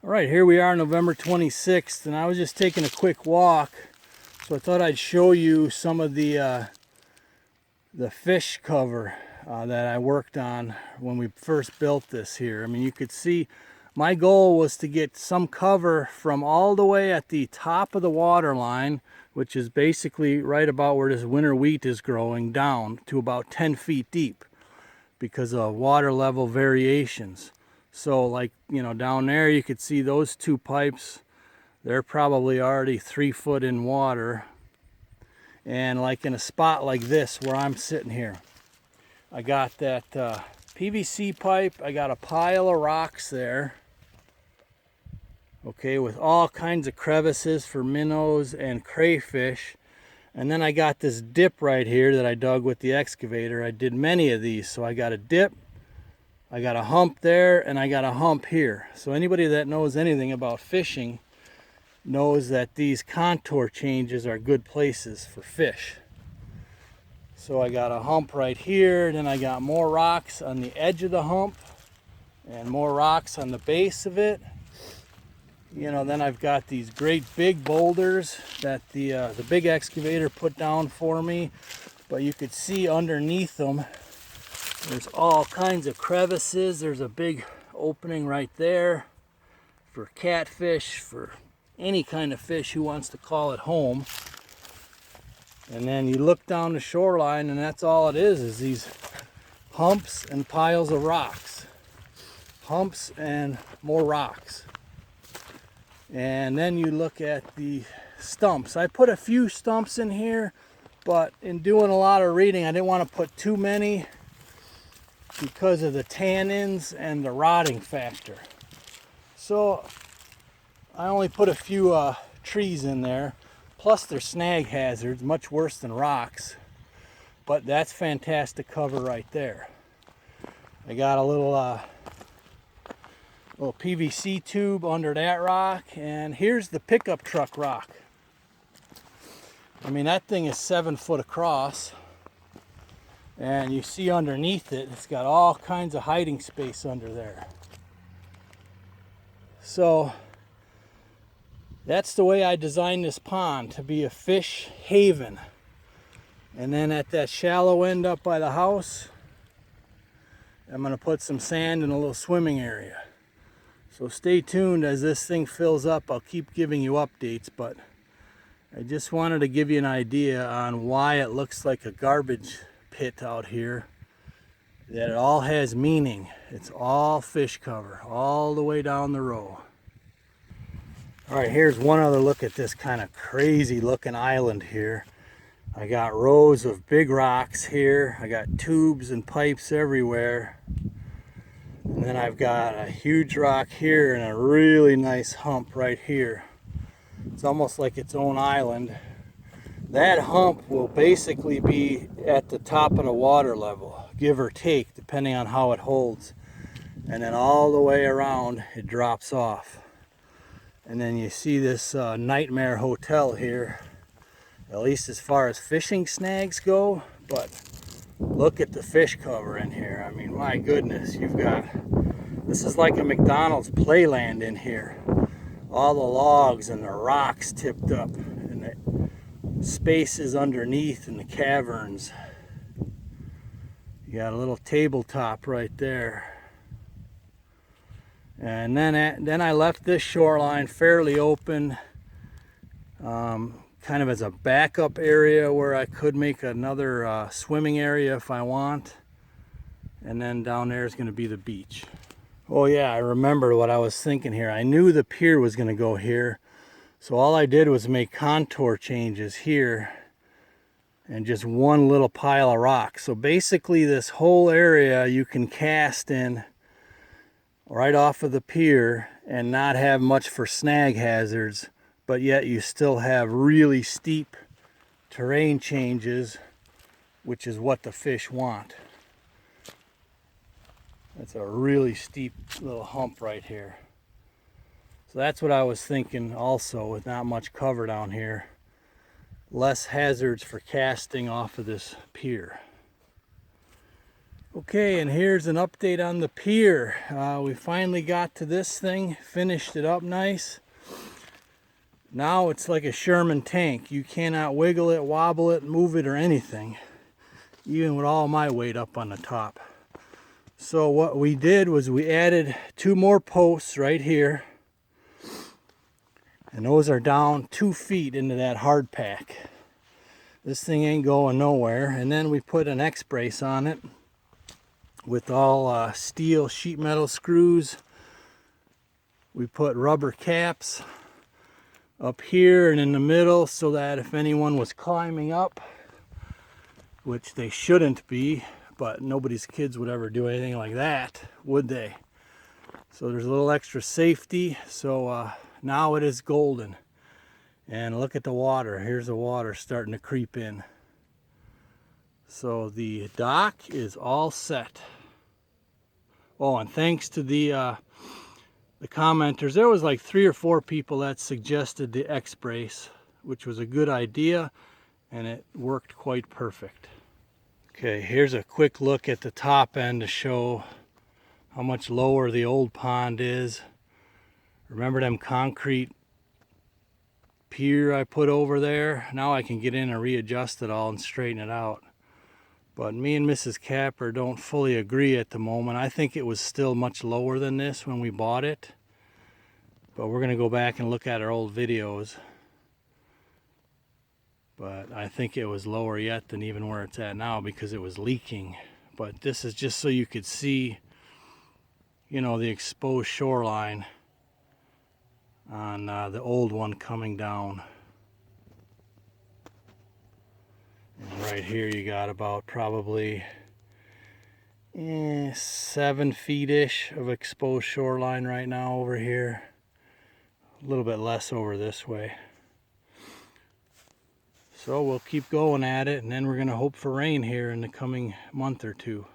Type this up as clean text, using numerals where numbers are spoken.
All right, here we are November 26th, and I was just taking a quick walk, so I thought I'd show you some of the fish cover that I worked on when we first built this here. I mean, you could see my goal was to get some cover from all the way at the top of the water line, which is basically right about where this winter wheat is growing, down to about 10 feet deep because of water level variations. So like, you know, down there you could see those two pipes. They're probably already 3 foot in water. And like in a spot like this where I'm sitting here, I got that PVC pipe. I got a pile of rocks there. Okay, with all kinds of crevices for minnows and crayfish. And then I got this dip right here that I dug with the excavator. I did many of these. So I got a dip, I got a hump there, and I got a hump here. So anybody that knows anything about fishing knows that these contour changes are good places for fish. So I got a hump right here, then I got more rocks on the edge of the hump and more rocks on the base of it. You know, then I've got these great big boulders that the big excavator put down for me, but you could see underneath them there's all kinds of crevices. There's a big opening right there for catfish, for any kind of fish who wants to call it home. And then you look down the shoreline and that's all it is these humps and piles of rocks. Humps and more rocks. And then you look at the stumps. I put a few stumps in here, but in doing a lot of reading I didn't want to put too many because of the tannins and the rotting factor. So I only put a few trees in there. Plus they're snag hazards, much worse than rocks. But that's fantastic cover right there. I got a little PVC tube under that rock, and here's the pickup truck rock. I mean, that thing is 7 foot across, and you see underneath it, it's got all kinds of hiding space under there. So that's the way I designed this pond, to be a fish haven. And then at that shallow end up by the house, I'm going to put some sand in a little swimming area. So stay tuned as this thing fills up. I'll keep giving you updates, but I just wanted to give you an idea on why it looks like a garbage pit out here. That it all has meaning. It's all fish cover all the way down the row. All right, here's one other look at this kind of crazy looking island here. I got rows of big rocks here. I got tubes and pipes everywhere. And then I've got a huge rock here and a really nice hump right here. It's almost like its own island. That hump will basically be at the top of the water level, give or take, depending on how it holds. And then all the way around, it drops off. And then you see this nightmare hotel here, at least as far as fishing snags go. But look at the fish cover in here. I mean, my goodness, this is like a McDonald's playland in here. All the logs and the rocks tipped up, and the spaces underneath in the caverns. You got a little tabletop right there. And then I left this shoreline fairly open, kind of as a backup area where I could make another swimming area if I want. And then down there is going to be the beach. Oh yeah, I remember what I was thinking here. I knew the pier was going to go here. So all I did was make contour changes here and just one little pile of rocks. So basically this whole area you can cast in right off of the pier and not have much for snag hazards, but yet you still have really steep terrain changes, which is what the fish want. That's a really steep little hump right here. So that's what I was thinking also, with not much cover down here. Less hazards for casting off of this pier. Okay, and here's an update on the pier. We finally got to this thing, finished it up nice. Now it's like a Sherman tank. You cannot wiggle it, wobble it, move it, or anything, even with all my weight up on the top. So what we did was we added 2 more posts right here, and those are down 2 feet into that hard pack. This thing ain't going nowhere. And then we put an X brace on it with all steel sheet metal screws. We put rubber caps up here and in the middle so that if anyone was climbing up, which they shouldn't be, but nobody's kids would ever do anything like that, would they? So there's a little extra safety. So now it is golden. And look at the water. Here's the water starting to creep in. So the dock is all set. Oh, and thanks to the commenters, there was like 3 or 4 people that suggested the X brace, which was a good idea, and it worked quite perfect. Okay, here's a quick look at the top end to show how much lower the old pond is. Remember them concrete pier I put over there? Now I can get in and readjust it all and straighten it out. But me and Mrs. Kapper don't fully agree at the moment. I think it was still much lower than this when we bought it. But we're going to go back and look at our old videos. But I think it was lower yet than even where it's at now because it was leaking. But this is just so you could see, you know, the exposed shoreline on the old one coming down. And right here you got about probably 7 feet-ish of exposed shoreline right now over here. A little bit less over this way. So we'll keep going at it, and then we're going to hope for rain here in the coming month or two.